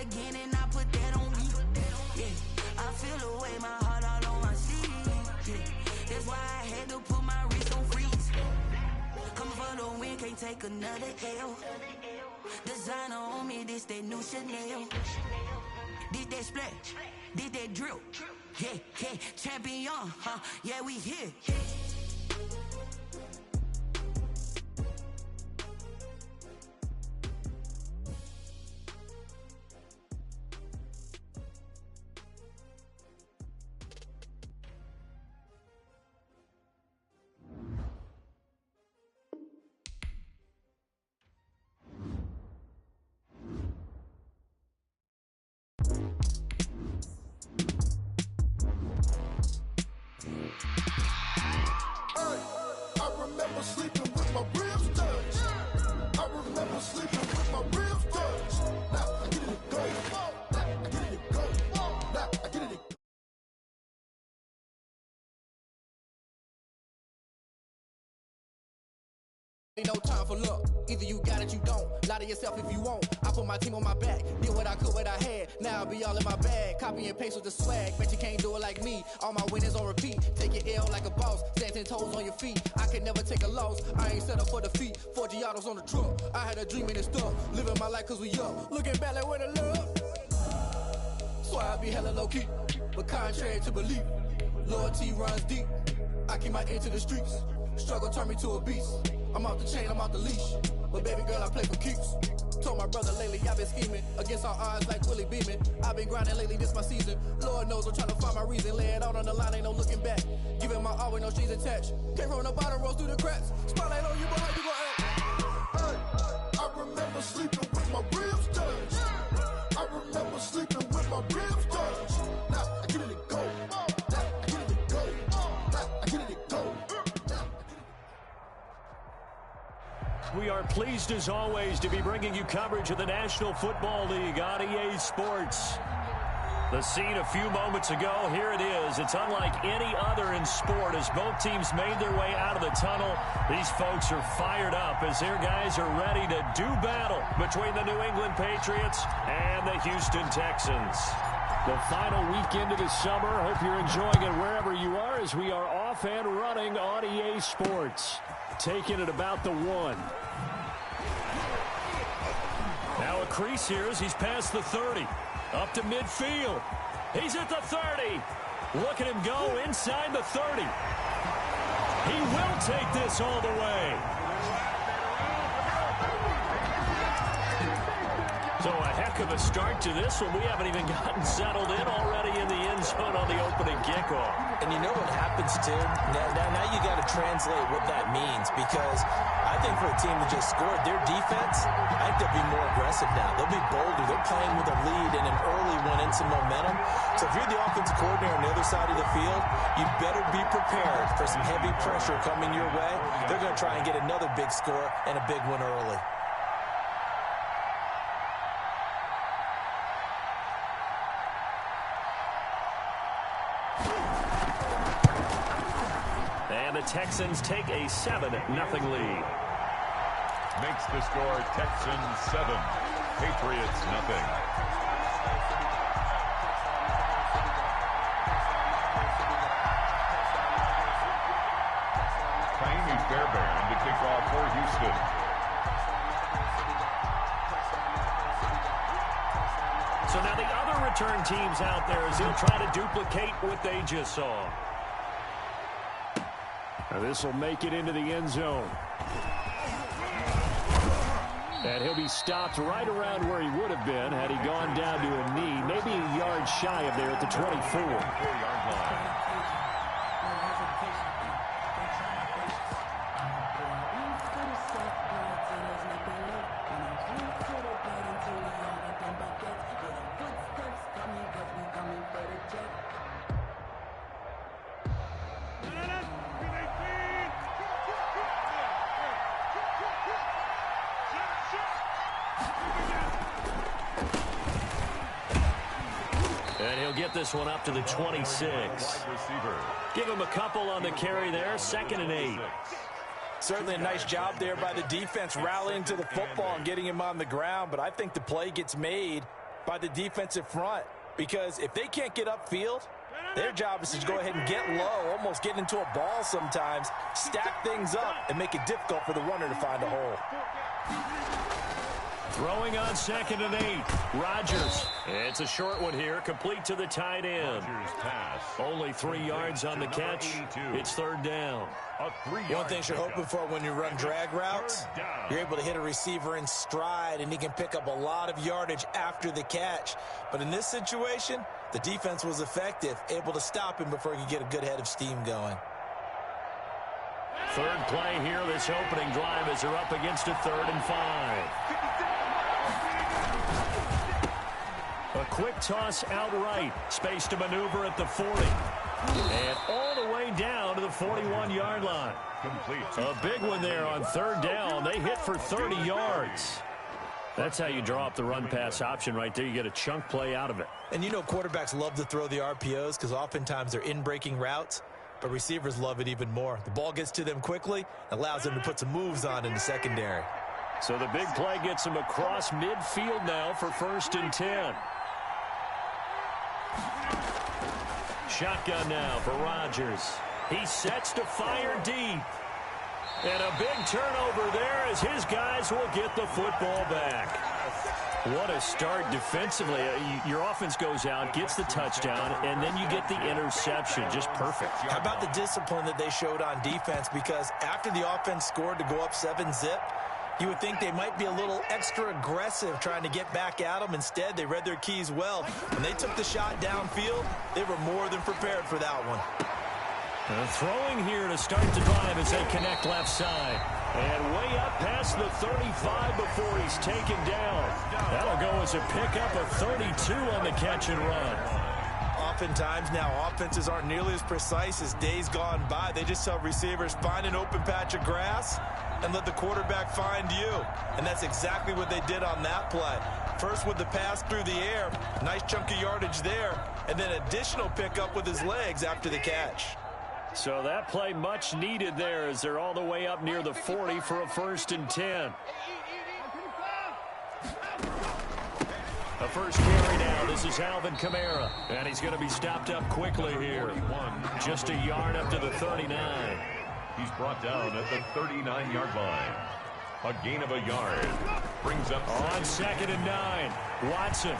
again and I put that on me. Yeah, I feel the way, my heart all on my sleeve. Yeah, that's why I had to put my wrist on freeze. Coming for the win, can't take another L. Designer on me, this that new Chanel. Did that splash, did that drill. Yeah, yeah, champion, huh? Yeah, we here. Ain't no time for luck. Either you got it, you don't. Lie to yourself if you won't. I put my team on my back. Did what I could, what I had. Now I'll be all in my bag. Copy and paste with the swag. Bet you can't do it like me. All my winners on repeat. Take your L like a boss. Stand 10 toes on your feet. I can never take a loss. I ain't set up for defeat. 4 Giottos on the truck. I had a dream and it's stuff. Living my life cause we up. Looking back like where the love. So I be hella low key. But contrary to belief, loyalty runs deep. I keep my ear to the streets. Struggle turned me to a beast. I'm off the chain, I'm off the leash. But baby girl, I play for keeps. Told my brother lately, I've been scheming against all odds like Willie Beeman. I've been grinding lately, this my season. Lord knows I'm trying to find my reason. Lay it out on the line, ain't no looking back. Giving my all with no strings attached. Came from the bottom, rose through the cracks. Spotlight on you, but how you gon' act? Hey, I remember sleeping with my ribs touched. I remember sleeping with my ribs touched. Now I get it to go. Now I get it to go. Now I get it to go. We are pleased, as always, to be bringing you coverage of the National Football League on EA Sports. The scene a few moments ago, here it is. It's unlike any other in sport as both teams made their way out of the tunnel. These folks are fired up as their guys are ready to do battle between the New England Patriots and the Houston Texans. The final weekend of the summer. Hope you're enjoying it wherever you are as we are off and running on EA Sports. Taking it about the 1. Now a crease here as he's past the 30. Up to midfield. He's at the 30. Look at him go inside the 30. He will take this all the way. So a heck of a start to this one. We haven't even gotten settled in already in the end zone on the opening kickoff. And you know what happens, too? Now you got to translate what that means, because I think for a team that just scored, their defense, I think they'll be more aggressive now. They'll be bolder. They're playing with a lead and an early one and some momentum. So if you're the offensive coordinator on the other side of the field, you better be prepared for some heavy pressure coming your way. They're going to try and get another big score and a big one early. The Texans take a 7-0 lead. Makes the score Texans 7, Patriots 0. Tiny Fairbairn to kick off for Houston. So now the other return teams out there as they'll try to duplicate what they just saw. Now this will make it into the end zone. And he'll be stopped right around where he would have been had he gone down to a knee, maybe a yard shy of there at the 24-yard line. And he'll get this one up to the 26. Give him a couple on the carry there. 2nd and 8. Certainly a nice job there by the defense rallying to the football and getting him on the ground, but I think the play gets made by the defensive front, because if they can't get upfield, their job is to go ahead and get low, almost get into a ball sometimes, stack things up, and make it difficult for the runner to find a hole. Throwing on 2nd and 8. Rodgers. It's a short one here, complete to the tight end. Only 3 yards on the catch. It's 3rd down. One thing you're hoping for when you run drag routes, you're able to hit a receiver in stride, and he can pick up a lot of yardage after the catch. But in this situation, the defense was effective, able to stop him before he could get a good head of steam going. 3rd play here, this opening drive, as they're up against a 3rd and 5. A quick toss outright. Space to maneuver at the 40. And all the way down to the 41-yard line. Complete. A big one there on 3rd down. They hit for 30 yards. That's how you draw up the run-pass option right there. You get a chunk play out of it. And you know quarterbacks love to throw the RPOs because oftentimes they're in-breaking routes, but receivers love it even more. The ball gets to them quickly, allows them to put some moves on in the secondary. So the big play gets him across midfield now for 1st and 10. Shotgun now for Rodgers. He sets to fire deep. And a big turnover there as his guys will get the football back. What a start defensively. Your offense goes out, gets the touchdown, and then you get the interception. Just perfect. How about the discipline that they showed on defense? Because after the offense scored to go up 7-zip, you would think they might be a little extra aggressive trying to get back at them. Instead, they read their keys well. When they took the shot downfield, they were more than prepared for that one. Throwing here to start the drive as they connect left side. And way up past the 35 before he's taken down. That'll go as a pickup of 32 on the catch and run. Oftentimes now, offenses aren't nearly as precise as days gone by. They just tell receivers, find an open patch of grass and let the quarterback find you. And that's exactly what they did on that play. First with the pass through the air, nice chunk of yardage there, and then additional pickup with his legs after the catch. So that play much needed there as they're all the way up near the 40 for a 1st and 10. A first carry now. This is Alvin Kamara. And he's going to be stopped up quickly here. Just a yard up to the 39. He's brought down at the 39-yard line. A gain of a yard. Brings up on 2nd and 9. Watson.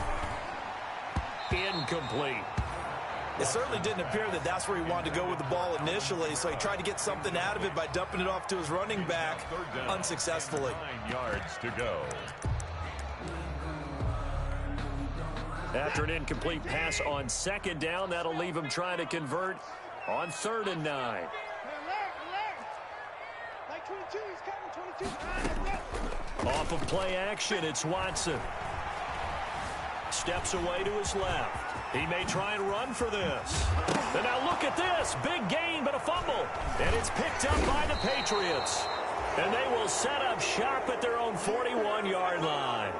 Incomplete. It certainly didn't appear that that's where he wanted to go with the ball initially, so he tried to get something out of it by dumping it off to his running back unsuccessfully. 9 yards to go. After an incomplete pass on 2nd down, that'll leave him trying to convert on 3rd and 9. Off of play action, it's Watson. Steps away to his left. He may try and run for this. And now look at this. Big gain, but a fumble. And it's picked up by the Patriots. And they will set up shop at their own 41-yard line.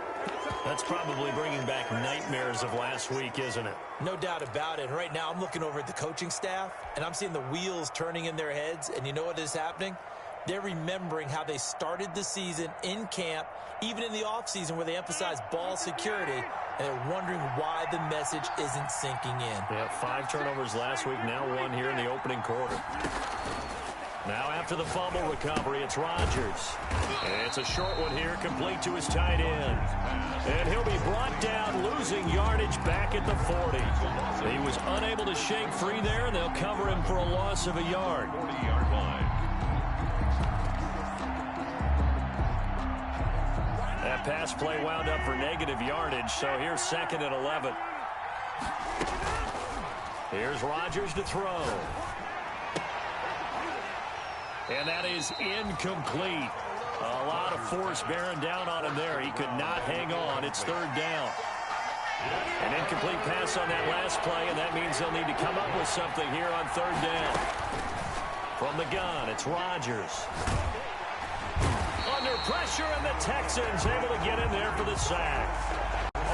That's probably bringing back nightmares of last week, isn't it? No doubt about it. Right now, I'm looking over at the coaching staff, and I'm seeing the wheels turning in their heads. And you know what is happening? They're remembering how they started the season in camp, even in the offseason where they emphasized ball security, and they're wondering why the message isn't sinking in. Yeah, 5 turnovers last week, now 1 here in the opening quarter. Now after the fumble recovery, it's Rodgers. And it's a short one here, complete to his tight end. And he'll be brought down, losing yardage back at the 40. He was unable to shake free there, and they'll cover him for a loss of a yard. 40-yard line. That pass play wound up for negative yardage, so here's 2nd and 11. Here's Rodgers to throw. And that is incomplete. A lot of force bearing down on him there. He could not hang on. It's 3rd down. An incomplete pass on that last play, and that means they'll need to come up with something here on 3rd down. From the gun, it's Rodgers. Under pressure, and the Texans able to get in there for the sack.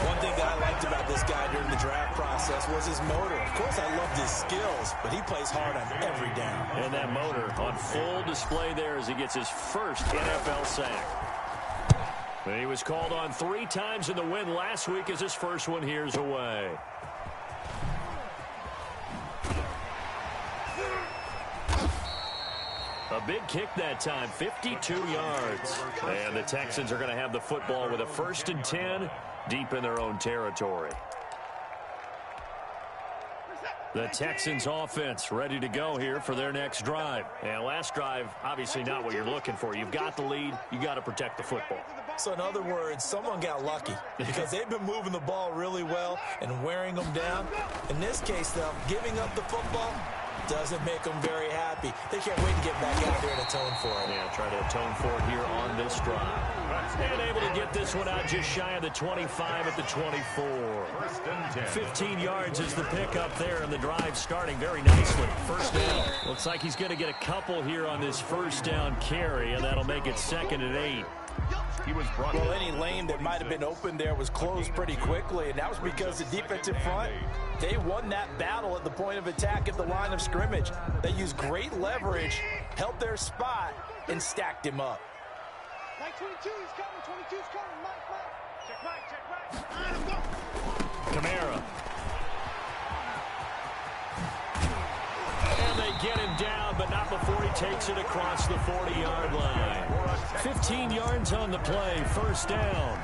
One thing that I liked about this guy during the draft process was his motor. Of course, I loved his skills, but he plays hard on every down. And that motor on full display there as he gets his first NFL sack. He was called on 3 times in the win last week as his first one here's away. A big kick that time, 52 yards. And the Texans are going to have the football with a 1st and 10 deep in their own territory. The Texans offense ready to go here for their next drive. And last drive, obviously not what you're looking for. You've got the lead. You got to protect the football. So in other words, someone got lucky because they've been moving the ball really well and wearing them down. In this case, though, giving up the football doesn't make them very happy. They can't wait to get back out there and atone for it. Yeah, try to atone for it here on this drive. And able to get this one out just shy of the 25 at the 24. 15 yards is the pickup there, and the drive starting very nicely. First down. Looks like he's going to get a couple here on this first down carry, and that'll make it 2nd and 8. Well, any lane that might have been open there was closed pretty quickly, and that was because the defensive front, they won that battle at the point of attack at the line of scrimmage. They used great leverage, held their spot, and stacked him up. Mike 22 is coming, 22 is coming. Mike. Check right. Kamara. And they get him down, but not before he takes it across the 40-yard line. 15 yards on the play, first down.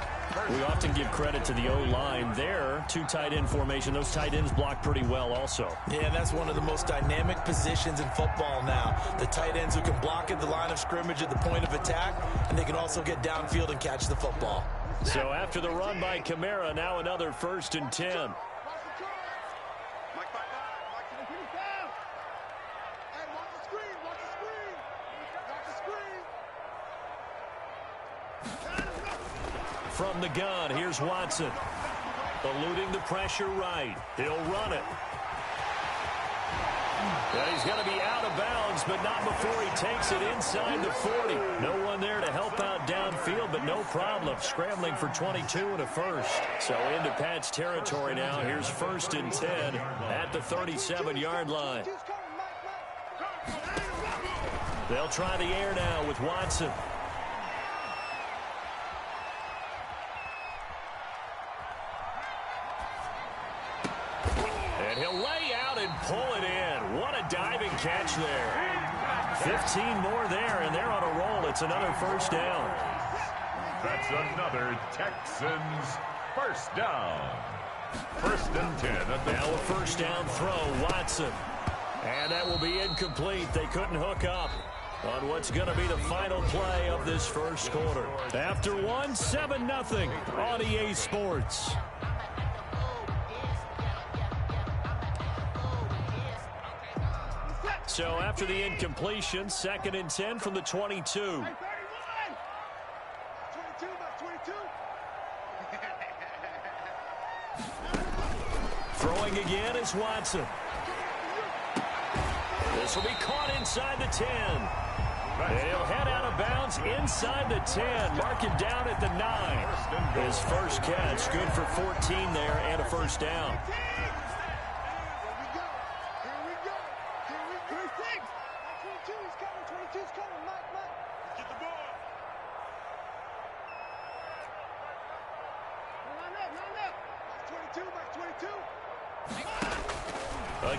We often give credit to the O-line there. 2 tight end formation. Those tight ends block pretty well also. Yeah, that's one of the most dynamic positions in football now. The tight ends who can block at the line of scrimmage at the point of attack, and they can also get downfield and catch the football. So after the run by Kamara, now another 1st and 10. From the gun, here's Watson. Eluding the pressure right. He'll run it. And he's going to be out of bounds, but not before he takes it inside the 40. No one there to help out downfield, but no problem. Scrambling for 22 and a first. So into Pat's territory now. Here's 1st and 10 at the 37-yard line. They'll try the air now with Watson. And he'll lay out and pull it in. What a diving catch there. 15 more there, and they're on a roll. It's another first down. That's another Texans first down. 1st and 10. Now a first down throw, Watson. And that will be incomplete. They couldn't hook up on what's going to be the final play of this first quarter. After one, 7-0 on EA Sports. So after the incompletion, 2nd and 10 from the 22. Throwing again is Watson. This will be caught inside the 10. And he'll head out of bounds inside the 10. Mark it down at the 9. His first catch, good for 14 there and a first down.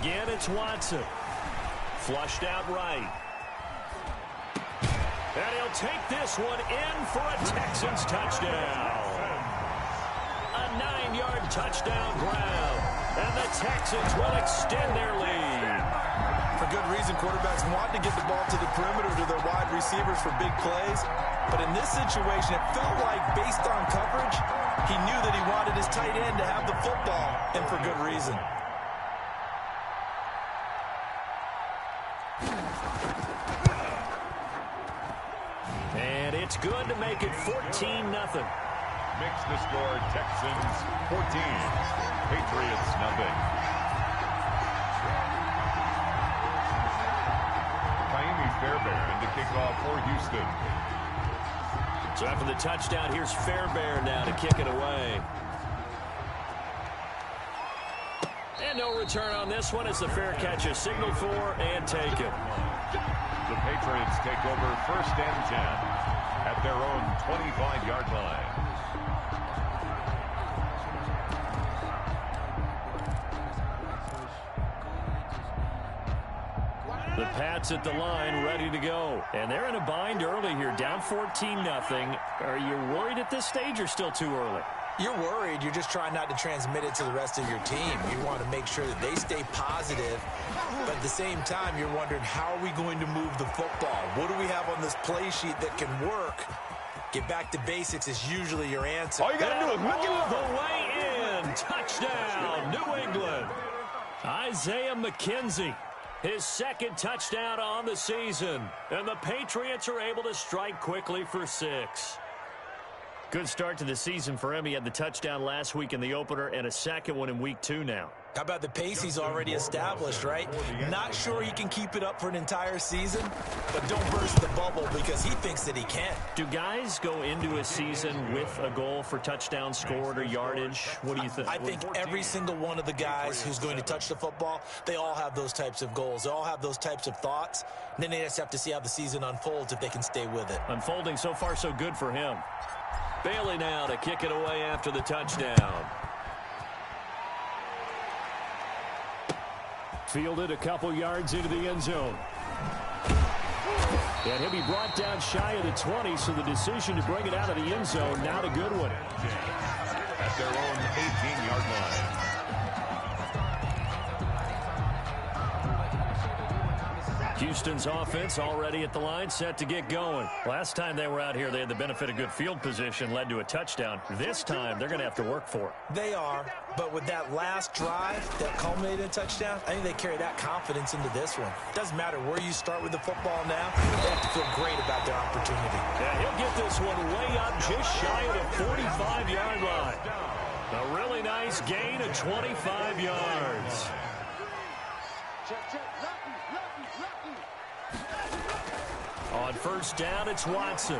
Again, it's Watson. Flushed out right. And he'll take this one in for a Texans touchdown. A 9-yard touchdown grab. And the Texans will extend their lead. For good reason, quarterbacks want to get the ball to the perimeter to their wide receivers for big plays. But in this situation, it felt like based on coverage, he knew that he wanted his tight end to have the football, and for good reason. And it's good to make it 14-0. Makes the score Texans 14, Patriots nothing. Fairbairn to kick off for Houston. So after the touchdown, here's Fairbairn now to kick it away. And no return on this one. It's the fair catch is signaled for and taken. The Patriots take over 1st and 10 at their own 25-yard line. The Pats at the line, ready to go. And they're in a bind early here, down 14-0. Are you worried at this stage or still too early? You're worried. You're just trying not to transmit it to the rest of your team. You want to make sure that they stay positive. But at the same time, you're wondering, how are we going to move the football? What do we have on this play sheet that can work? Get back to basics is usually your answer. All you got to do is look all the way in. Touchdown, New England. Isaiah McKenzie. His second touchdown on the season. And the Patriots are able to strike quickly for 6. Good start to the season for him. He had the touchdown last week in the opener and a second one in week 2 now. How about the pace he's already established, right? Not sure he can keep it up for an entire season, but don't burst the bubble because he thinks that he can. Do guys go into a season with a goal for touchdowns scored or yardage? What do you think? I think every single one of the guys who's going to touch the football, they all have those types of goals. They all have those types of thoughts. And then they just have to see how the season unfolds if they can stay with it. Unfolding so far so good for him. Bailey now to kick it away after the touchdown. Fielded a couple yards into the end zone. And he'll be brought down shy of the 20, so the decision to bring it out of the end zone, not a good one. At their own 18-yard line. Houston's offense already at the line, set to get going. Last time they were out here, they had the benefit of good field position, led to a touchdown. This time, they're going to have to work for it. They are, but with that last drive that culminated in a touchdown, I think they carry that confidence into this one. Doesn't matter where you start with the football now, they have to feel great about their opportunity. Yeah, he'll get this one way up just shy of the 45-yard line. A really nice gain of 25 yards. On first down, it's Watson.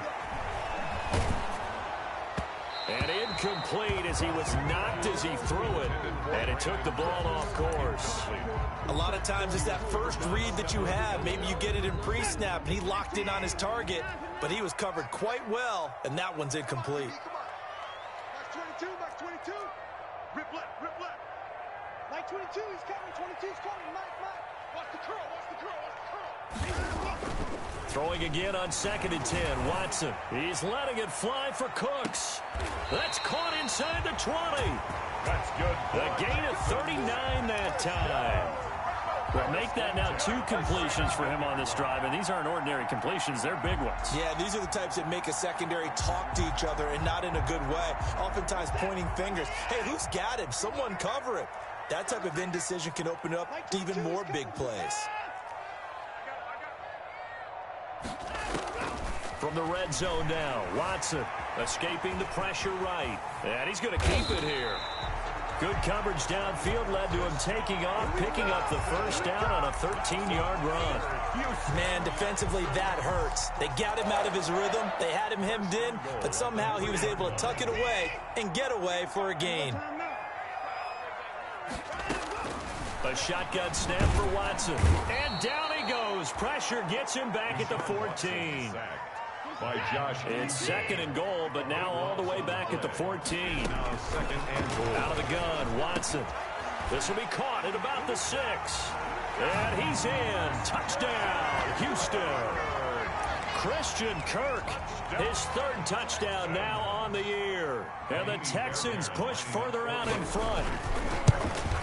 And incomplete as he was knocked as he threw it. And it took the ball off course. A lot of times it's that first read that you have. Maybe you get it in pre-snap, and he locked in on his target, but he was covered quite well, and that one's incomplete. Max 22, Max 22. Rip left, rip left. Mike 22, he's coming, 22's coming. Mike. Watch the curl, watch the curl, watch the curl. Throwing again on 2nd and 10. Watson. He's letting it fly for Cooks. That's caught inside the 20. That's good. A gain of 39 that time. Well, make that now 2 completions for him on this drive, and these aren't ordinary completions. They're big ones. Yeah, these are the types that make a secondary talk to each other, and not in a good way. Oftentimes pointing fingers. Hey, who's got him? Someone cover him. That type of indecision can open up to even more big plays. From the red zone now, Watson escaping the pressure right. And he's going to keep it here. Good coverage downfield led to him taking off, picking up the first down on a 13-yard run. Man, defensively, that hurts. They got him out of his rhythm. They had him hemmed in, but somehow he was able to tuck it away and get away for a gain. A shotgun snap for Watson. And down he goes. Pressure gets him back at the 14. By Josh. It's 2nd and goal, but now all the way back at the 14. Now 2nd and goal. Out of the gun, Watson. This will be caught at about the 6. And he's in. Touchdown, Houston. Christian Kirk, his 3rd touchdown now on the year. And the Texans push further out in front.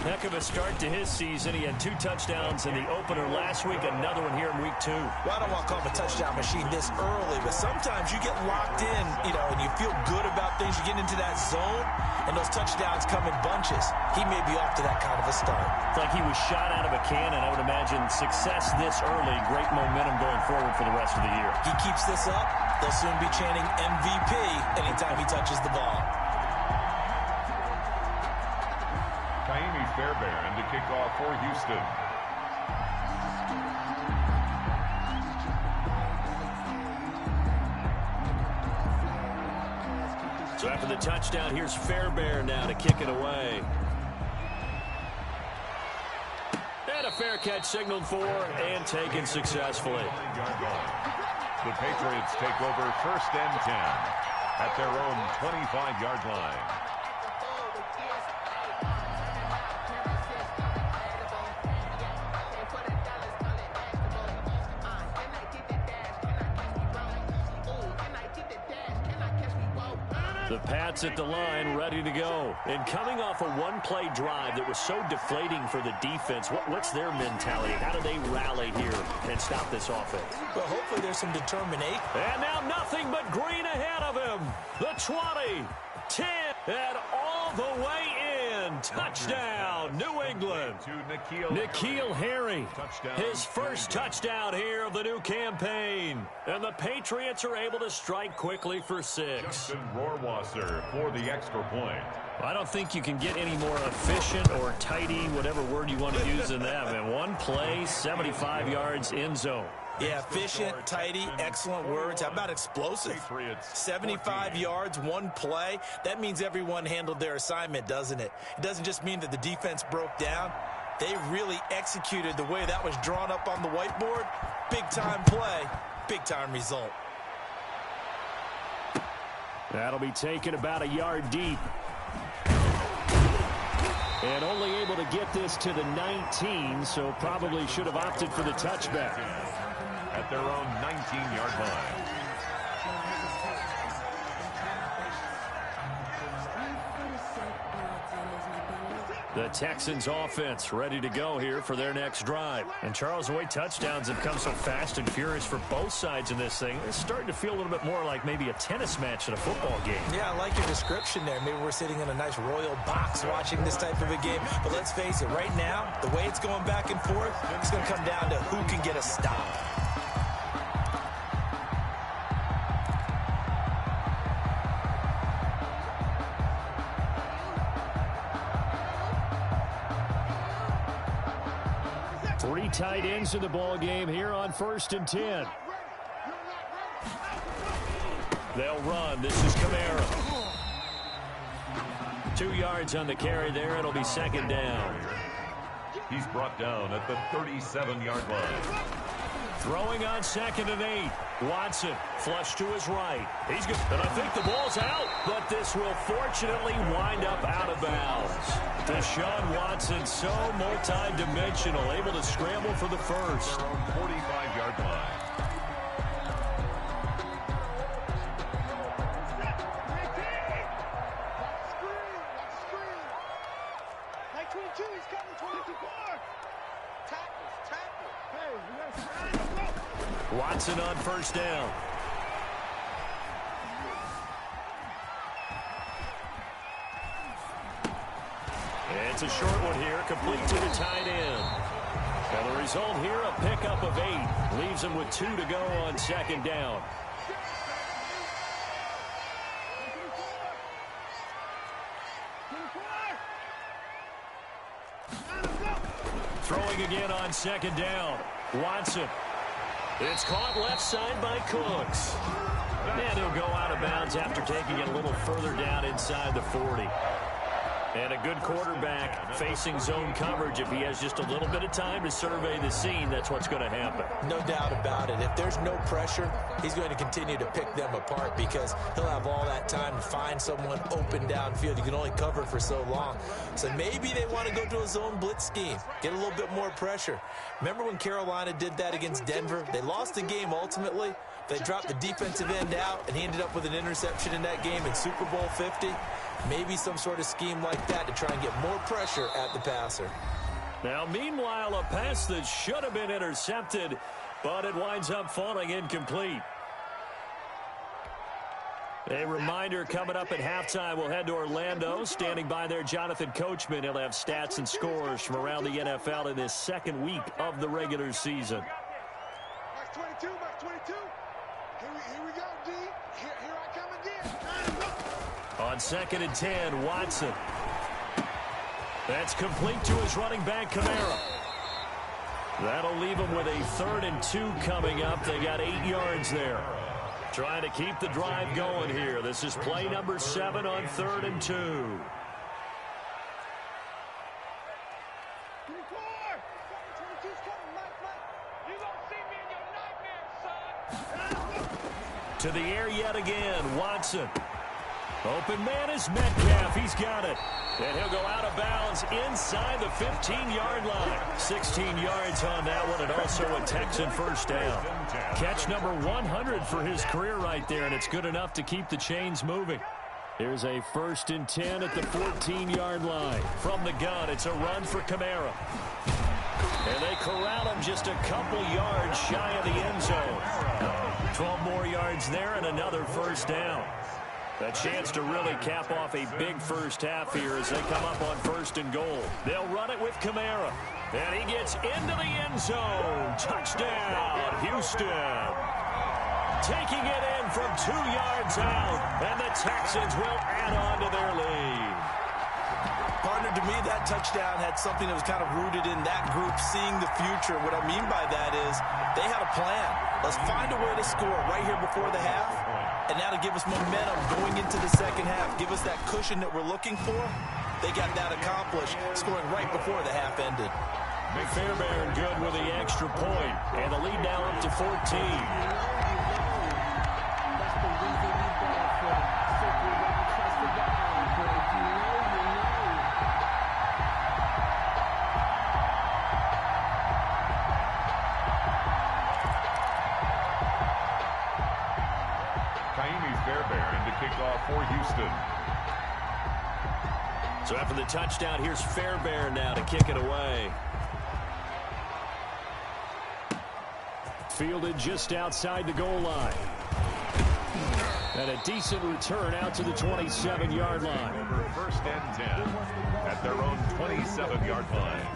Heck of a start to his season. He had 2 touchdowns in the opener last week, another one here in week 2. Well, I don't want to call him a touchdown machine this early, but sometimes you get locked in, and you feel good about things. You get into that zone, and those touchdowns come in bunches. He may be off to that kind of a start. It's like he was shot out of a cannon. I would imagine success this early, great momentum going forward for the rest of the year. He keeps this up, they'll soon be chanting MVP anytime he touches the ball. Fairbairn to kick off for Houston. So after the touchdown, here's Fairbairn now to kick it away. And a fair catch signaled for and taken successfully. The Patriots take over 1st and 10 at their own 25-yard line. The Pats at the line, ready to go. And coming off a one-play drive that was so deflating for the defense, what's their mentality? How do they rally here and stop this offense? Well, hopefully there's some determination. And now nothing but green ahead of him. The 20, 10, and all the way in. Touchdown, New England. N'Keal Harry, his first touchdown here of the new campaign. And the Patriots are able to strike quickly for 6. Justin Rohrwasser for the extra point. I don't think you can get any more efficient or tidy, whatever word you want to use in that. And one play, 75 yards in zone. Yeah, efficient, tidy, excellent words. How about explosive? 75 yards, one play. That means everyone handled their assignment, doesn't it? It doesn't just mean that the defense broke down. They really executed the way that was drawn up on the whiteboard. Big-time play, big-time result. That'll be taken about a yard deep. And only able to get this to the 19, so probably should have opted for the touchback. At their own 19-yard line. The Texans offense ready to go here for their next drive. And Charles, the way touchdowns have come so fast and furious for both sides in this thing, it's starting to feel a little bit more like maybe a tennis match in a football game. Yeah, I like your description there. Maybe we're sitting in a nice royal box watching this type of a game. But let's face it, right now, the way it's going back and forth, it's going to come down to who can get a stop. Three tight ends in the ball game here on 1st and 10. They'll run. This is Kamara. 2 yards on the carry there. It'll be 2nd down. He's brought down at the 37-yard line. Throwing on 2nd and 8. Watson flush to his right. He's good. And I think the ball's out, but this will fortunately wind up out of bounds. Deshaun Watson, so multi-dimensional, able to scramble for the first. 45-yard line. Watson on 1st down. It's a short one here, complete to the tight end. And the result here, a pickup of 8. Leaves him with 2 to go on 2nd down. Throwing again on 2nd down. Watson. It's caught left side by Cooks. And he'll go out of bounds after taking it a little further down inside the 40. And a good quarterback facing zone coverage. If he has just a little bit of time to survey the scene, that's what's going to happen. No doubt about it. If there's no pressure, he's going to continue to pick them apart because he'll have all that time to find someone open downfield. You can only cover for so long. So maybe they want to go to a zone blitz scheme, get a little bit more pressure. Remember when Carolina did that against Denver? They lost the game ultimately. They dropped the defensive end out, and he ended up with an interception in that game in Super Bowl 50. Maybe some sort of scheme like that to try and get more pressure at the passer. Now, meanwhile, a pass that should have been intercepted, but it winds up falling incomplete. A reminder coming up at halftime, we'll head to Orlando. Standing by there, Jonathan Coachman. He'll have stats and scores from around the NFL in this 2nd week of the regular season. Max 22, Max 22. Here we go, D. Here I come again. On 2nd and 10, Watson. That's complete to his running back, Kamara. That'll leave him with a 3rd and 2 coming up. They got 8 yards there. Trying to keep the drive going here. This is play number 7 on 3rd and 2. To the air yet again. Watson. Open man is Metcalf. He's got it. And he'll go out of bounds inside the 15-yard line. 16 yards on that one, and also a Texan first down. Catch number 100 for his career right there, and it's good enough to keep the chains moving. Here's a 1st and 10 at the 14-yard line. From the gun, it's a run for Kamara. And they corral him just a couple yards shy of the end zone. 12 more yards there and another first down. A chance to really cap off a big first half here as they come up on 1st and goal. They'll run it with Kamara. And he gets into the end zone. Touchdown, Houston. Taking it in from 2 yards out. And the Texans will add on to their lead. Partner, to me, that touchdown had something that was kind of rooted in that group seeing the future. What I mean by that is they had a plan. Let's find a way to score right here before the half. And now to give us momentum going into the second half, give us that cushion that we're looking for. They got that accomplished, scoring right before the half ended. Fairbairn good with the extra point. And the lead now up to 14. Fairbairn to kick off for Houston. So after the touchdown, here's Fairbairn now to kick it away. Fielded just outside the goal line. And a decent return out to the 27-yard line. 1st and 10 at their own 27-yard line.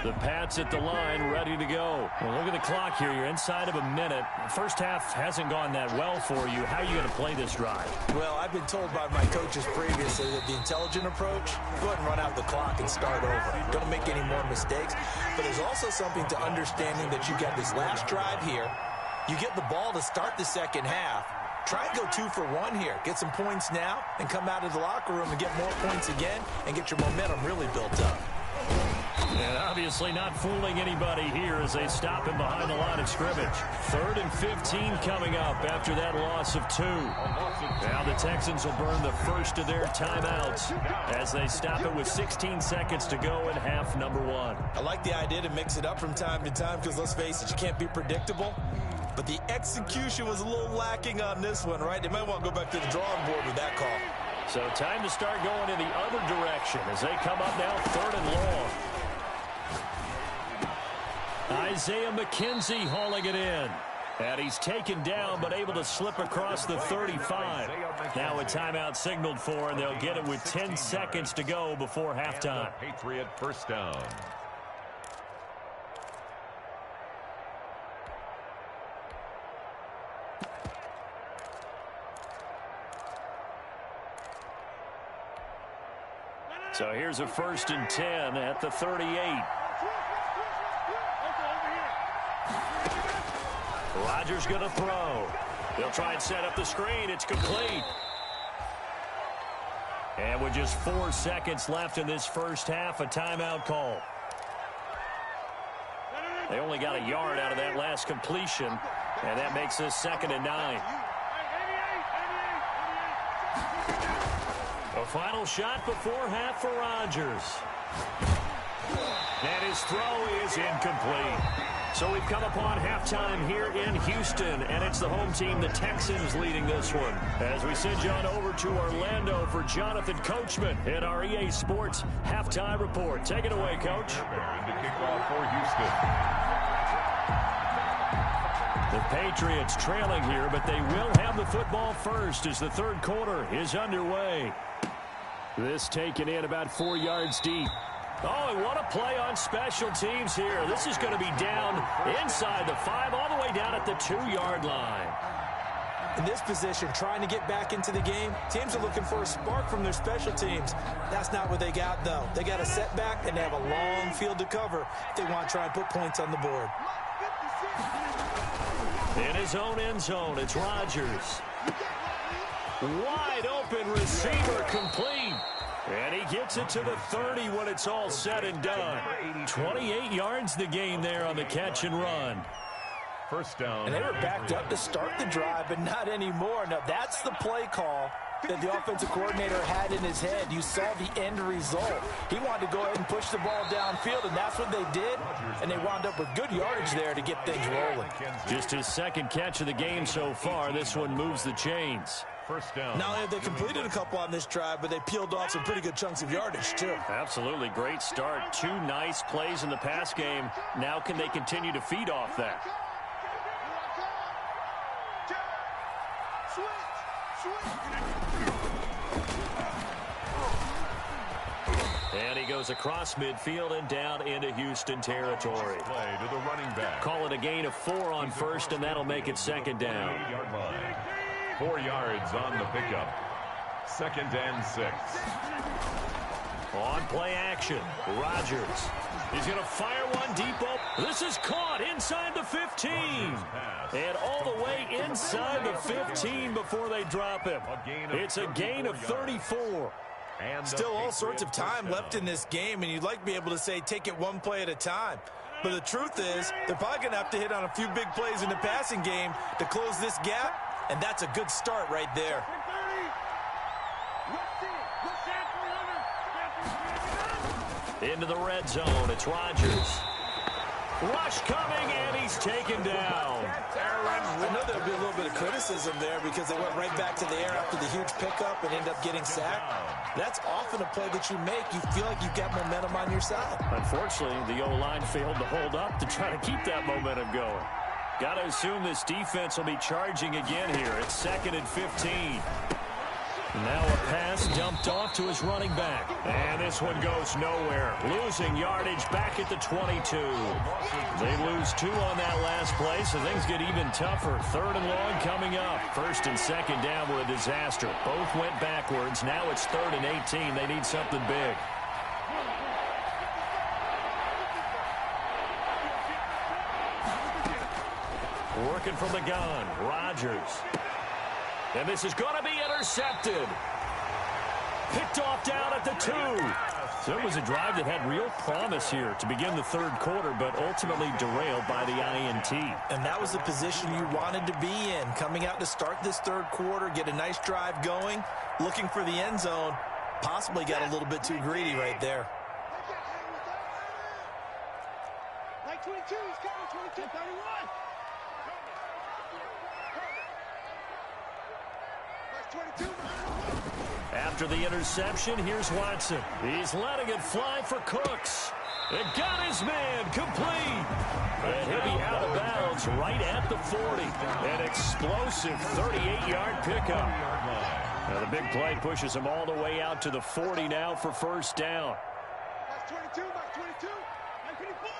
The Pats at the line, ready to go. Well, look at the clock here. You're inside of a minute. First half hasn't gone that well for you. How are you going to play this drive? Well, I've been told by my coaches previously that the intelligent approach, go ahead and run out the clock and start over. Don't make any more mistakes. But there's also something to understanding that you got this last drive here. You get the ball to start the second half. Try and go 2 for 1 here. Get some points now and come out of the locker room and get more points again and get your momentum really built up. And obviously not fooling anybody here as they stop him behind the line of scrimmage. 3rd and 15 coming up after that loss of 2. Now the Texans will burn the first of their timeouts as they stop it with 16 seconds to go in half number 1. I like the idea to mix it up from time to time because, let's face it, you can't be predictable. But the execution was a little lacking on this one, right? They might want to go back to the drawing board with that call. So time to start going in the other direction as they come up now 3rd and long. Isaiah McKenzie hauling it in. And he's taken down but able to slip across the 35. Now a timeout signaled for, and they'll get it with 10 seconds to go before halftime. Patriot first down. So here's a 1st and 10 at the 38. Rodgers going to throw. They'll try and set up the screen. It's complete. And with just 4 seconds left in this first half, a timeout call. They only got a yard out of that last completion, and that makes this 2nd and 9. A final shot before half for Rodgers. And his throw is incomplete. So we've come upon halftime here in Houston, and it's the home team, the Texans, leading this one. As we send you on over to Orlando for Jonathan Coachman in our EA Sports halftime report. Take it away, Coach. To kick off for Houston. The Patriots trailing here, but they will have the football first as the 3rd quarter is underway. This taken in about 4 yards deep. Oh, and what a play on special teams here. This is going to be down inside the 5, all the way down at the 2-yard line. In this position, trying to get back into the game, teams are looking for a spark from their special teams. That's not what they got, though. They got a setback, and they have a long field to cover if they want to try and put points on the board. In his own end zone, it's Rodgers. Wide open receiver complete. And he gets it to the 30 when it's all said and done. 28 yards the gain there on the catch and run. First down. And they were backed up to start the drive, but not anymore. Now, that's the play call that the offensive coordinator had in his head. You saw the end result. He wanted to go ahead and push the ball downfield, and that's what they did. And they wound up with good yardage there to get things rolling. Just his second catch of the game so far. This one moves the chains. First down. Not only have they completed a couple on this drive, but they peeled off some pretty good chunks of yardage, too. Absolutely great start. 2 nice plays in the pass game. Now can they continue to feed off that? And he goes across midfield and down into Houston territory. Play to the running back. Call it a gain of 4 on first, and that'll make it second down. 8-yard line. 4 yards on the pickup. 2nd and 6. On play action, Rodgers. He's going to fire one deep up. This is caught inside the 15. And all the way inside the 15 before they drop him. It's a gain of 34. Still all sorts of time left in this game, and you'd like to be able to say take it one play at a time. But the truth is, they're probably going to have to hit on a few big plays in the passing game to close this gap. And that's a good start right there. Into the red zone. It's Rodgers. Rush coming, and he's taken down. I know there'll be a little bit of criticism there because they went right back to the air after the huge pickup and ended up getting sacked. That's often a play that you make. You feel like you've got momentum on your side. Unfortunately, the O-line failed to hold up to try to keep that momentum going. Got to assume this defense will be charging again here. It's 2nd and 15. Now a pass dumped off to his running back. And this one goes nowhere. Losing yardage back at the 22. They lose 2 on that last play, so things get even tougher. 3rd and long coming up. 1st and 2nd down were a disaster. Both went backwards. Now it's 3rd and 18. They need something big. Working from the gun, Rodgers. And this is going to be intercepted. Picked off down at the 2. So it was a drive that had real promise here to begin the 3rd quarter, but ultimately derailed by the INT. And that was the position you wanted to be in. Coming out to start this 3rd quarter, get a nice drive going, looking for the end zone. Possibly got a little bit too greedy right there. Like 22, he's coming, 22, 31. After the interception, here's Watson. He's letting it fly for Cooks. It got his man complete. And he'll be out of bounds right at the 40. An explosive 38-yard pickup. Now the big play pushes him all the way out to the 40 now for first down. That's 22, that's 22, that's 24.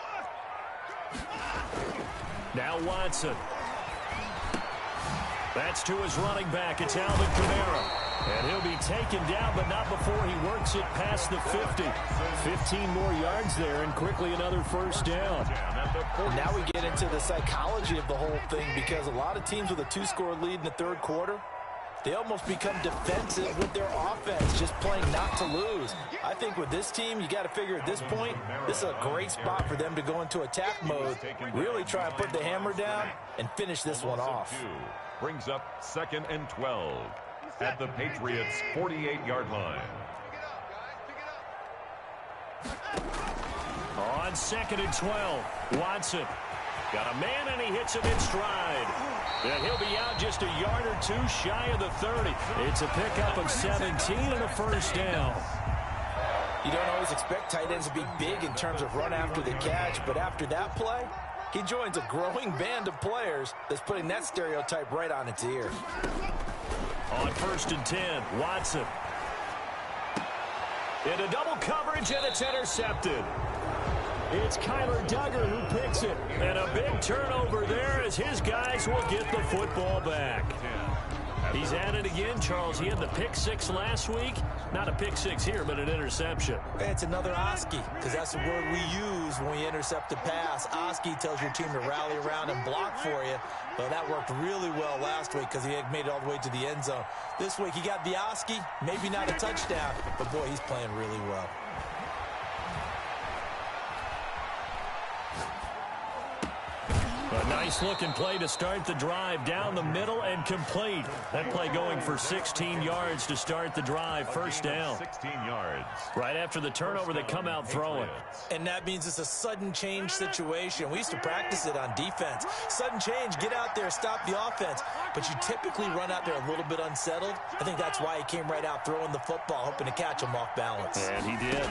Now Watson. That's to his running back. It's Alvin Kamara. And he'll be taken down, but not before he works it past the 50. 15 more yards there, and quickly another first down. Now we get into the psychology of the whole thing, because a lot of teams with a 2-score lead in the 3rd quarter, they almost become defensive with their offense, just playing not to lose. I think with this team, you got to figure at this point, this is a great spot for them to go into attack mode, really try and put the hammer down and finish this one off. Brings up 2nd and 12 at the Patriots' 48-yard line. On 2nd and 12, Watson got a man, and he hits him in stride. And he'll be out just a yard or 2 shy of the 30. It's a pickup of 17 and a first down. You don't always expect tight ends to be big in terms of run after the catch, but after that play, he joins a growing band of players that's putting that stereotype right on its ear. On 1st and 10, Watson. Into double coverage, and it's intercepted. It's Kyler Duggar who picks it. And a big turnover there as his guys will get the football back. He's at it again, Charles. He had the pick six last week. Not a pick six here, but an interception. It's another Oski, because that's the word we use when we intercept a pass. Oski tells your team to rally around and block for you. Well, that worked really well last week because he had made it all the way to the end zone. This week he got the Oski, maybe not a touchdown, but boy, he's playing really well. A nice-looking play to start the drive down the middle and complete. That play going for 16 yards to start the drive. First down. 16 yards. Right after the turnover, they come out throwing. And that means it's a sudden change situation. We used to practice it on defense. Sudden change, get out there, stop the offense. But you typically run out there a little bit unsettled. I think that's why he came right out throwing the football, hoping to catch him off balance. And he did.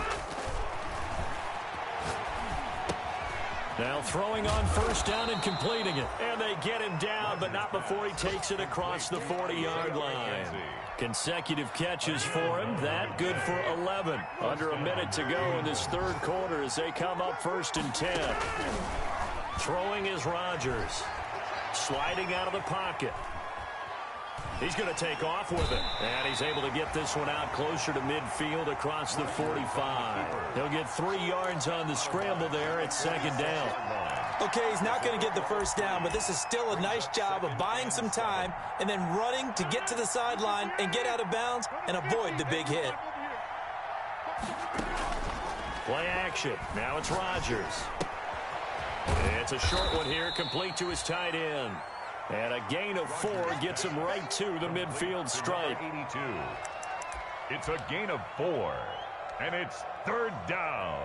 Now throwing on first down and completing it. And they get him down, but not before he takes it across the 40-yard line. Consecutive catches for him. That good for 11. Under a minute to go in this third quarter as they come up 1st and 10. Throwing is Rodgers. Sliding out of the pocket. He's going to take off with it. And he's able to get this one out closer to midfield across the 45. He'll get 3 yards on the scramble there at 2nd down. Okay, he's not going to get the first down, but this is still a nice job of buying some time and then running to get to the sideline and get out of bounds and avoid the big hit. Play action. Now it's Rodgers. It's a short one here, complete to his tight end. And a gain of 4 gets him right to the midfield stripe. 82. It's a gain of 4. And it's 3rd down.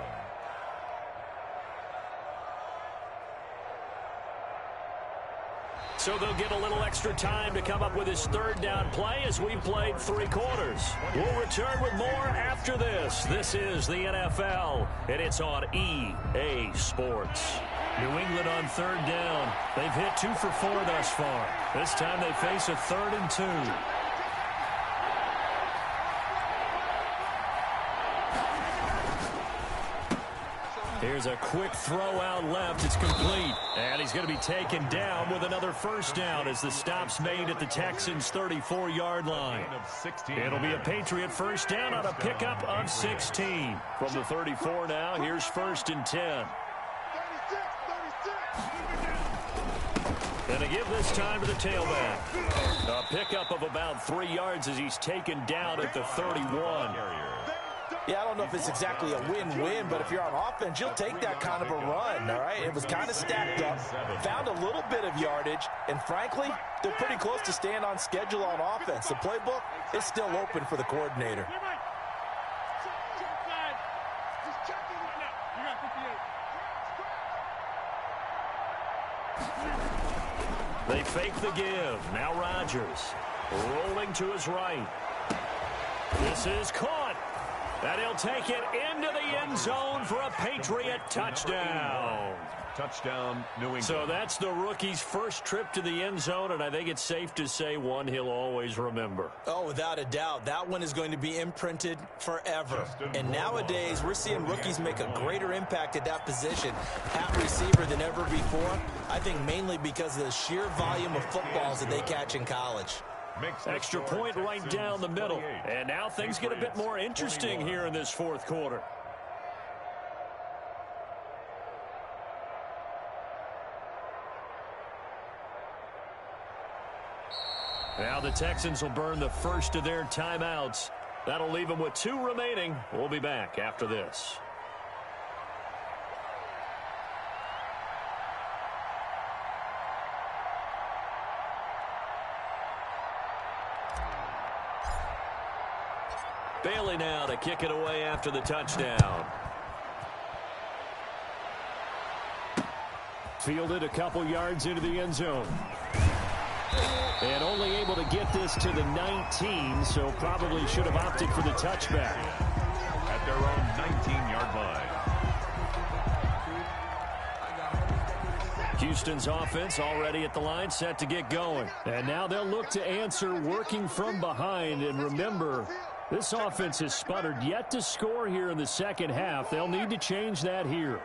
So they'll get a little extra time to come up with his 3rd down play as we've played 3 quarters. We'll return with more after this. This is the NFL, and it's on EA Sports. New England on 3rd down. They've hit 2 for 4 thus far. This time they face a 3rd and 2. Here's a quick throw out left. It's complete. And he's going to be taken down with another first down as the stop's made at the Texans' 34-yard line. It'll be a Patriot first down on a pickup of 16. From the 34 now, here's 1st and 10. And to give this time to the tailback. A pickup of about 3 yards as he's taken down at the 31. Yeah, I don't know if it's exactly a win-win, but if you're on offense, you'll take that kind of a run, all right? It was kind of stacked up, found a little bit of yardage, and frankly, they're pretty close to staying on schedule on offense. The playbook is still open for the coordinator. They fake the give. Now Rodgers rolling to his right. This is caught. And he'll take it into the end zone for a Patriot touchdown. Touchdown, New England. So that's the rookie's first trip to the end zone, and I think it's safe to say one he'll always remember. Oh, without a doubt. That one is going to be imprinted forever. And nowadays, we're seeing rookies make a greater impact at that position at receiver than ever before. I think mainly because of the sheer volume of footballs that they catch in college. Extra point right down the middle. And now things get a bit more interesting here in this 4th quarter. Now the Texans will burn the first of their timeouts. That'll leave them with 2 remaining. We'll be back after this. Bailey now to kick it away after the touchdown. Fielded a couple yards into the end zone. And only able to get this to the 19, so probably should have opted for the touchback. At their own 19-yard line. Houston's offense already at the line, set to get going. And now they'll look to answer working from behind. And remember, this offense has sputtered yet to score here in the second half. They'll need to change that here.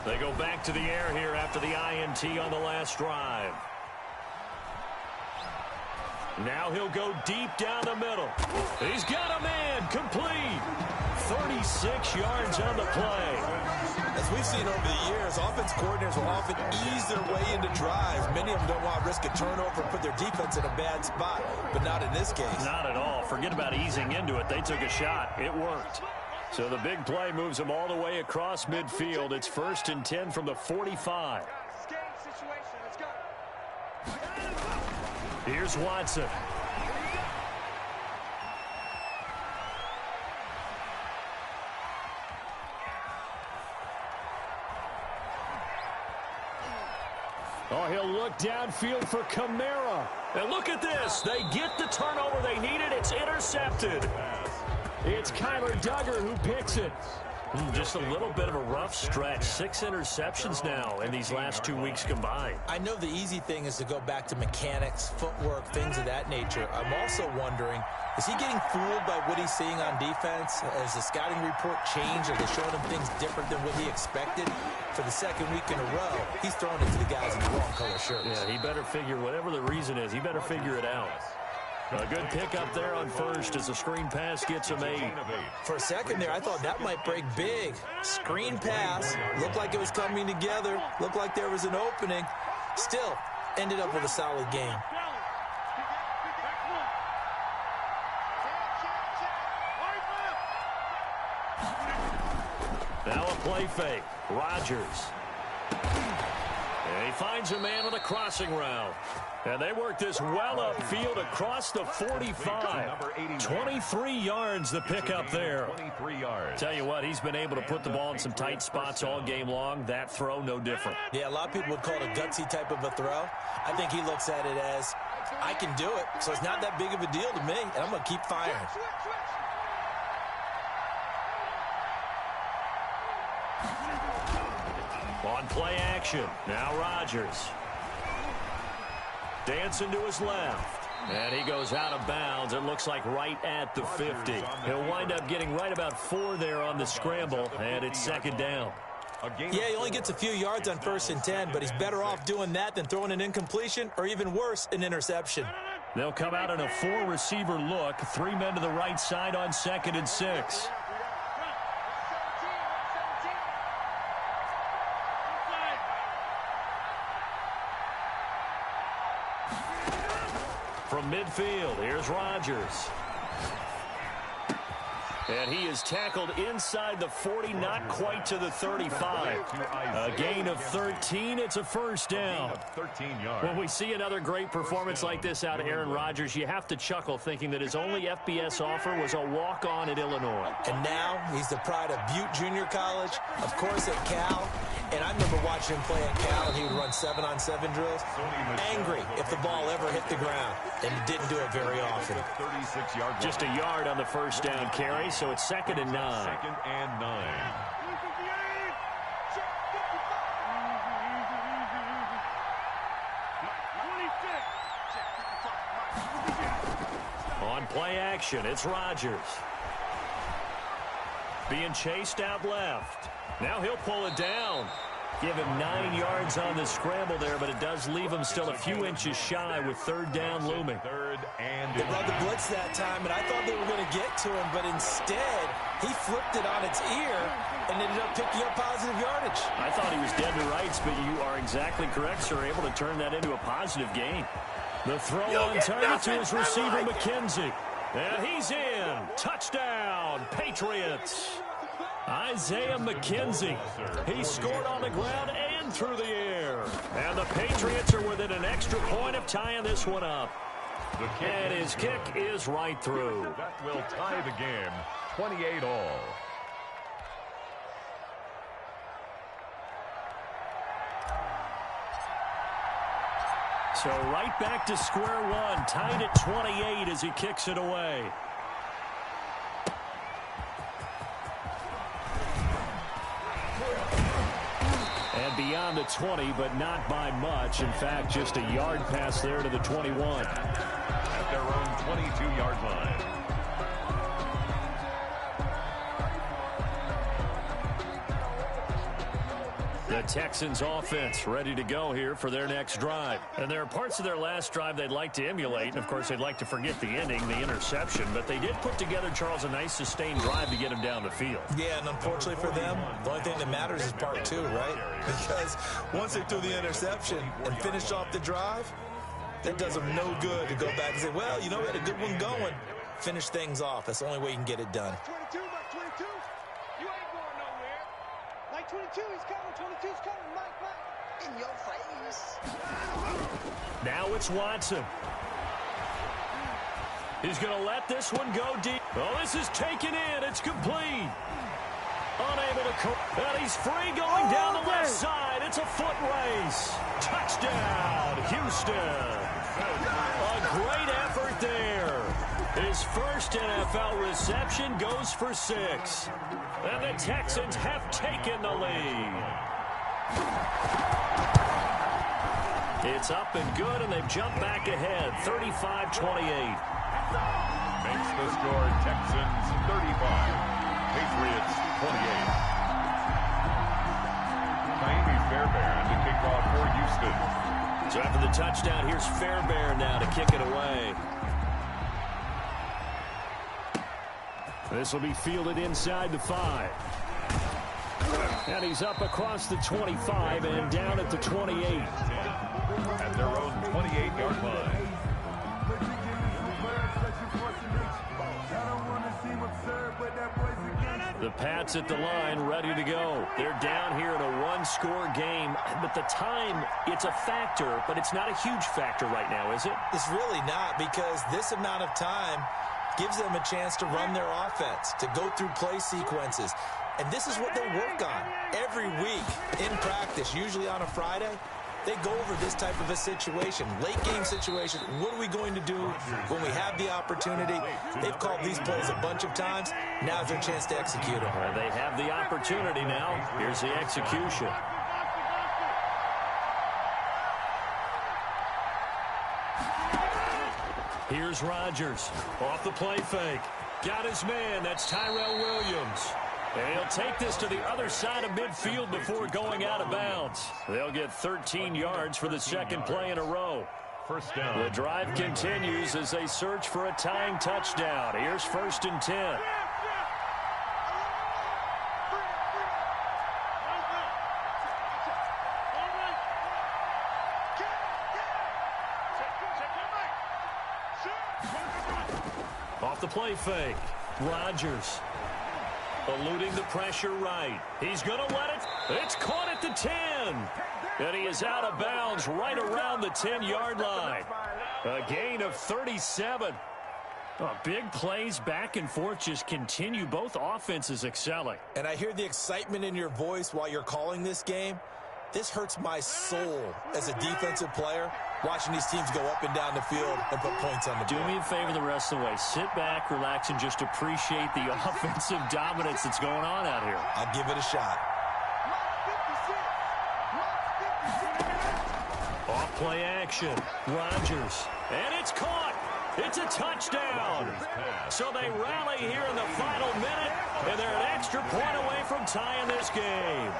They go back to the air here after the INT on the last drive. Now he'll go deep down the middle. He's got a man complete. 36 yards on the play. As we've seen over the years, offense coordinators will often ease their way into drives. Many of them don't want to risk a turnover and put their defense in a bad spot, but not in this case. Not at all. Forget about easing into it. They took a shot. It worked. So the big play moves them all the way across midfield. It's 1st and 10 from the 45. Here's Watson. Oh, he'll look downfield for Kamara. And look at this. They get the turnover they needed. It's intercepted. It's Kyler Duggar who picks it. Just a little bit of a rough stretch. 6 interceptions now in these last 2 weeks combined. I know the easy thing is to go back to mechanics, footwork, things of that nature. I'm also wondering, is he getting fooled by what he's seeing on defense? Has the scouting report changed? Are they showing him things different than what he expected? For the second week in a row, he's throwing it to the guys in the wrong color shirts. Yeah, he better figure, whatever the reason is, he better figure it out. A good pick up there on first as the screen pass gets him 8. For a second there, I thought that might break big. Screen pass, looked like it was coming together, looked like there was an opening. Still, ended up with a solid game. Now a play fake. Rodgers. And he finds a man with a crossing route. And they work this well upfield across the 45. 23 yards the pickup there. 23 yards. Tell you what, he's been able to put the ball in some tight spots all game long. That throw, no different. Yeah, a lot of people would call it a gutsy type of a throw. I think he looks at it as, I can do it, so it's not that big of a deal to me, and I'm going to keep firing. On play action, now Rodgers. Dancing to his left. And he goes out of bounds. It looks like right at the 50. He'll wind up getting right about 4 there on the scramble, and it's 2nd down. Yeah, he only gets a few yards on 1st and 10, but he's better off doing that than throwing an incompletion or even worse, an interception. They'll come out in a 4-receiver look. 3 men to the right side on 2nd and 6. From midfield, here's Rodgers. And he is tackled inside the 40, not quite to the 35. A gain of 13. It's a 1st down. 13 yards. When we see another great performance like this out of Aaron Rodgers, you have to chuckle thinking that his only FBS offer was a walk-on at Illinois. And now he's the pride of Butte Junior College, of course at Cal. And I remember watching him play at Cal, and he would run 7-on-7 drills. Angry if the ball ever hit the ground, and he didn't do it very often. Just a yard on the 1st down carry, so it's 2nd and 9. 2nd and 9. On play action, it's Rodgers. Being chased out left. Now he'll pull it down. Give him 9 yards on the scramble there, but it does leave him still a few inches shy with 3rd down looming. 3rd and They brought the blitz that time, and I thought they were going to get to him, but instead he flipped it on its ear and ended up picking up positive yardage. I thought he was dead to rights, but you are exactly correct, sir. Able to turn that into a positive gain. The throw on target to his receiver, McKenzie. And he's in. Touchdown, Patriots. Isaiah McKenzie. He scored on the ground and through the air. And the Patriots are within an extra point of tying this one up. And his kick is right through. that will tie the game. 28 all. So right back to square one. Tied at 28 as he kicks it away. And beyond the 20, but not by much. In fact, just a yard pass there to the 21. At their own 22-yard line. The Texans offense ready to go here for their next drive. And there are parts of their last drive they'd like to emulate. And, of course, they'd like to forget the ending, the interception. But they did put together, Charles, a nice sustained drive to get him down the field. Yeah, and unfortunately for them, the only thing that matters is part two, right? Because once they threw the interception and finished off the drive, that does them no good to go back and say, well, you know, we had a good one going. Finish things off. That's the only way you can get it done. 22, Mike 22. You ain't going nowhere. Mike 22, he's coming. 22's coming. Mike, in your face. Now it's Watson. He's going to let this one go deep. Oh, this is taken in. It's complete. Unable to and he's free going down the left side. It's a foot race. Touchdown, Houston. A great effort there. His first NFL reception goes for 6. And the Texans have taken the lead. It's up and good, and they've jumped back ahead, 35-28. Makes the score Texans 35, Patriots 28. Miami Fairbairn to kick off for Houston. So after the touchdown, here's Fairbairn now to kick it away. This will be fielded inside the 5. And he's up across the 25 and down at the 28. At their own 28-yard line. The Pats at the line, ready to go. They're down here in a one-score game, but the time, it's a factor, but it's not a huge factor right now, is it? It's really not, because this amount of time gives them a chance to run their offense, to go through play sequences. And this is what they work on every week in practice, usually on a Friday. They go over this type of a situation, late game situation. What are we going to do when we have the opportunity? They've called these plays a bunch of times. Now's their chance to execute them. They have the opportunity now. Here's the execution. Here's Rodgers off the play fake. Got his man. That's Tyrell Williams. And he'll take this to the other side of midfield before going out of bounds. They'll get 13 yards for the second play in a row. First down. The drive continues as they search for a tying touchdown. Here's 1st and 10. Off the play fake. Rodgers. Eluding the pressure right. He's going to let it. It's caught at the 10. And he is out of bounds right around the 10-yard line. A gain of 37. Big plays back and forth just continue. Both offenses excelling. And I hear the excitement in your voice while you're calling this game. This hurts my soul as a defensive player, watching these teams go up and down the field and put points on the board. Do me a favor the rest of the way. Sit back, relax, and just appreciate the offensive dominance that's going on out here. I'll give it a shot. Off play action. Rodgers. And it's caught. It's a touchdown. So they rally here in the final minute, and they're an extra point away from tying this game.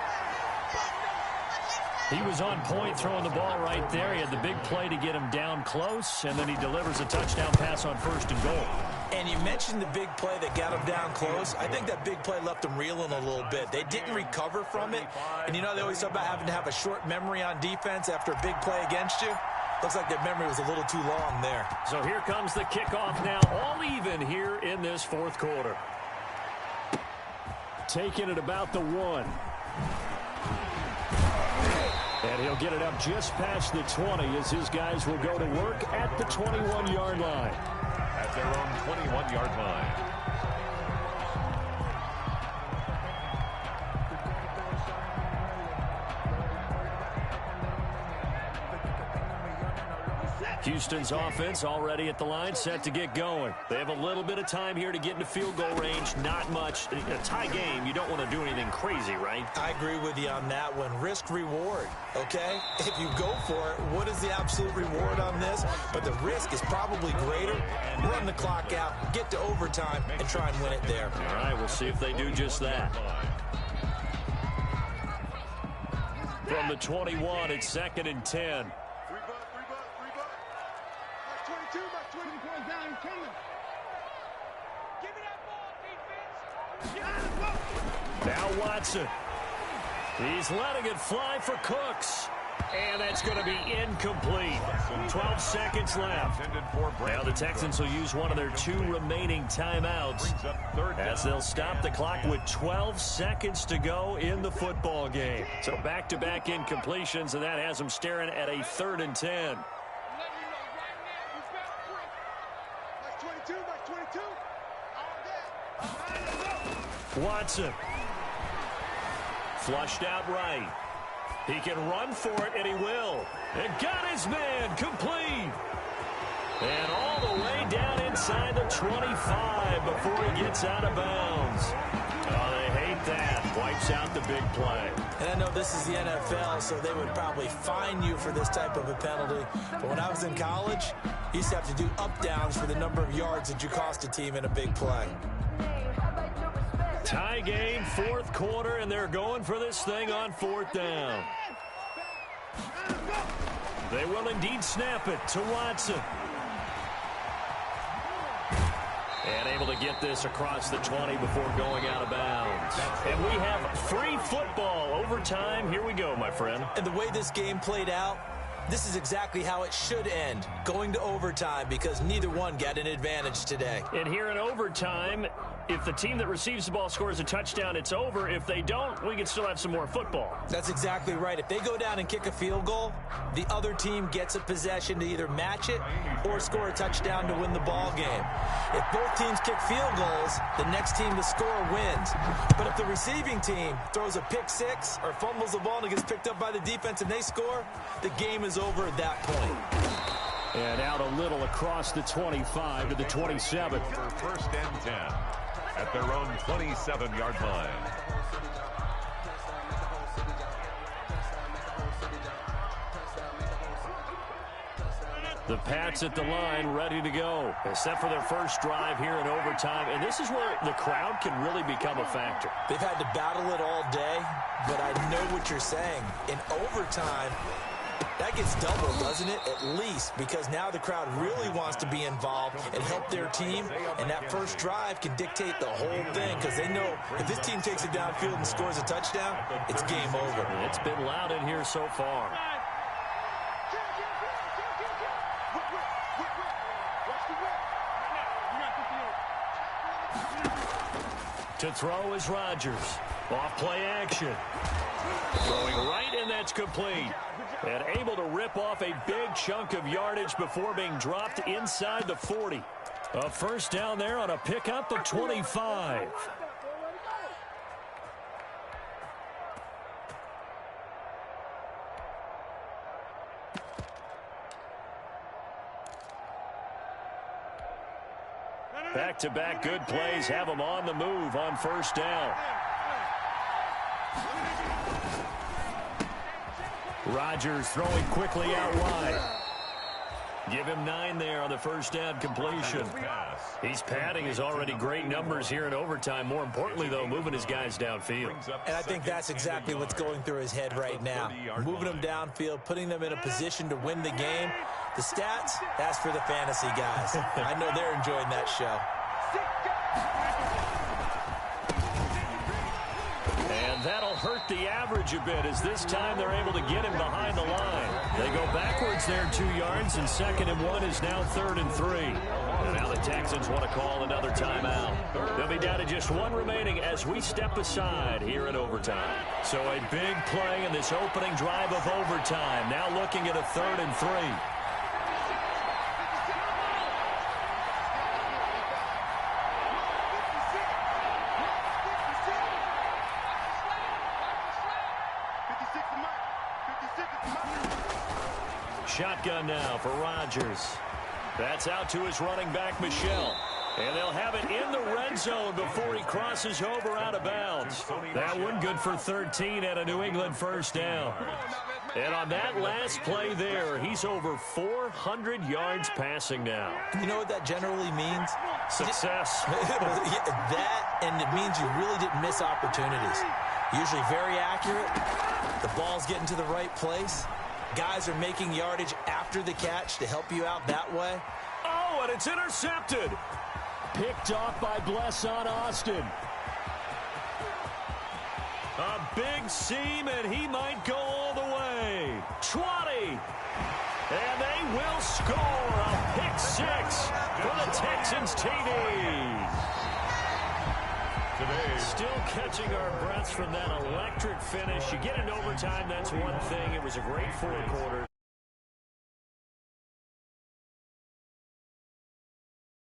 He was on point throwing the ball right there. He had the big play to get him down close, and then he delivers a touchdown pass on 1st and goal. And you mentioned the big play that got him down close. I think that big play left him reeling a little bit. They didn't recover from it. And, you know, they always talk about having to have a short memory on defense after a big play against you. Looks like their memory was a little too long there. So here comes the kickoff now, all even here in this 4th quarter. Taking it about the 1. And he'll get it up just past the 20 as his guys will go to work at the 21-yard line. At their own 21-yard line. Houston's offense already at the line, set to get going. They have a little bit of time here to get into field goal range. Not much. A tie game, you don't want to do anything crazy, right? I agree with you on that one. Risk reward, okay? If you go for it, what is the absolute reward on this? But the risk is probably greater. Run the clock out, get to overtime, and try and win it there. All right, we'll see if they do just that. from the 21. It's 2nd and 10. Now Watson. He's letting it fly for Cooks. And that's going to be incomplete. 12 seconds left. Now the Texans will use one of their 2 remaining timeouts as they'll stop the clock with 12 seconds to go in the football game. So back-to-back incompletions, and that has them staring at a 3rd and 10. Watson. Flushed out right. He can run for it, and he will. And got his man complete. And all the way down inside the 25 before he gets out of bounds. Oh, they hate that. Wipes out the big play. And I know this is the NFL, so they would probably fine you for this type of a penalty. But when I was in college, you used to have to do up-downs for the number of yards that you cost a team in a big play. Tie game, 4th quarter, and they're going for this thing on 4th down. They will indeed snap it to Watson. And able to get this across the 20 before going out of bounds. And we have free football. Overtime. Here we go, my friend. And the way this game played out, this is exactly how it should end, going to overtime, because neither one got an advantage today. And here in overtime, if the team that receives the ball scores a touchdown, it's over. If they don't, we can still have some more football. That's exactly right. If they go down and kick a field goal, the other team gets a possession to either match it or score a touchdown to win the ball game. If both teams kick field goals, the next team to score wins. But if the receiving team throws a pick six or fumbles the ball and it gets picked up by the defense and they score, the game is over at that point. And out a little across the 25 to the 27. For 1st and 10 at their own 27-yard line. The Pats at the line, ready to go. Except for their first drive here in overtime. And this is where the crowd can really become a factor. They've had to battle it all day, but I know what you're saying. In overtime, that gets doubled, doesn't it? At least, because now the crowd really wants to be involved and help their team, and that first drive can dictate the whole thing, because they know if this team takes it downfield and scores a touchdown, it's game over. It's been loud in here so far. To throw is Rodgers. Off play action. Throwing right, and that's complete. And able to rip off a big chunk of yardage before being dropped inside the 40. A first down there on a pickup of 25. Back-to-back good plays have them on the move on first down. Rodgers throwing quickly out wide. Give him 9 there on the first down completion. He's padding his already great numbers here in overtime. More importantly, though, moving his guys downfield. And I think that's exactly what's going through his head right now. Moving them downfield, putting them in a position to win the game. The stats, that's for the fantasy guys. I know they're enjoying that show. And that'll hurt the average a bit, as this time they're able to get him behind the line. They go backwards there 2 yards, and 2nd and 1 is now 3rd and 3. And now the Texans want to call another timeout. They'll be down to just 1 remaining as we step aside here in overtime. So a big play in this opening drive of overtime. Now looking at a 3rd and 3. Shotgun now for Rodgers. That's out to his running back, Michel. And they'll have it in the red zone before he crosses over out of bounds. That one good for 13 and a New England first down. And on that last play there, he's over 400 yards passing now. You know what that generally means? Success. That, and it means you really didn't miss opportunities. Usually very accurate. The ball's getting to the right place. Guys are making yardage after the catch to help you out that way. Oh, and it's intercepted. Picked off by Bless on Austin. A big seam, and he might go all the way. 20. And they will score a pick six for the Texans TD. Still catching our breaths from that electric finish. You get into overtime, that's one thing. It was a great fourth quarter.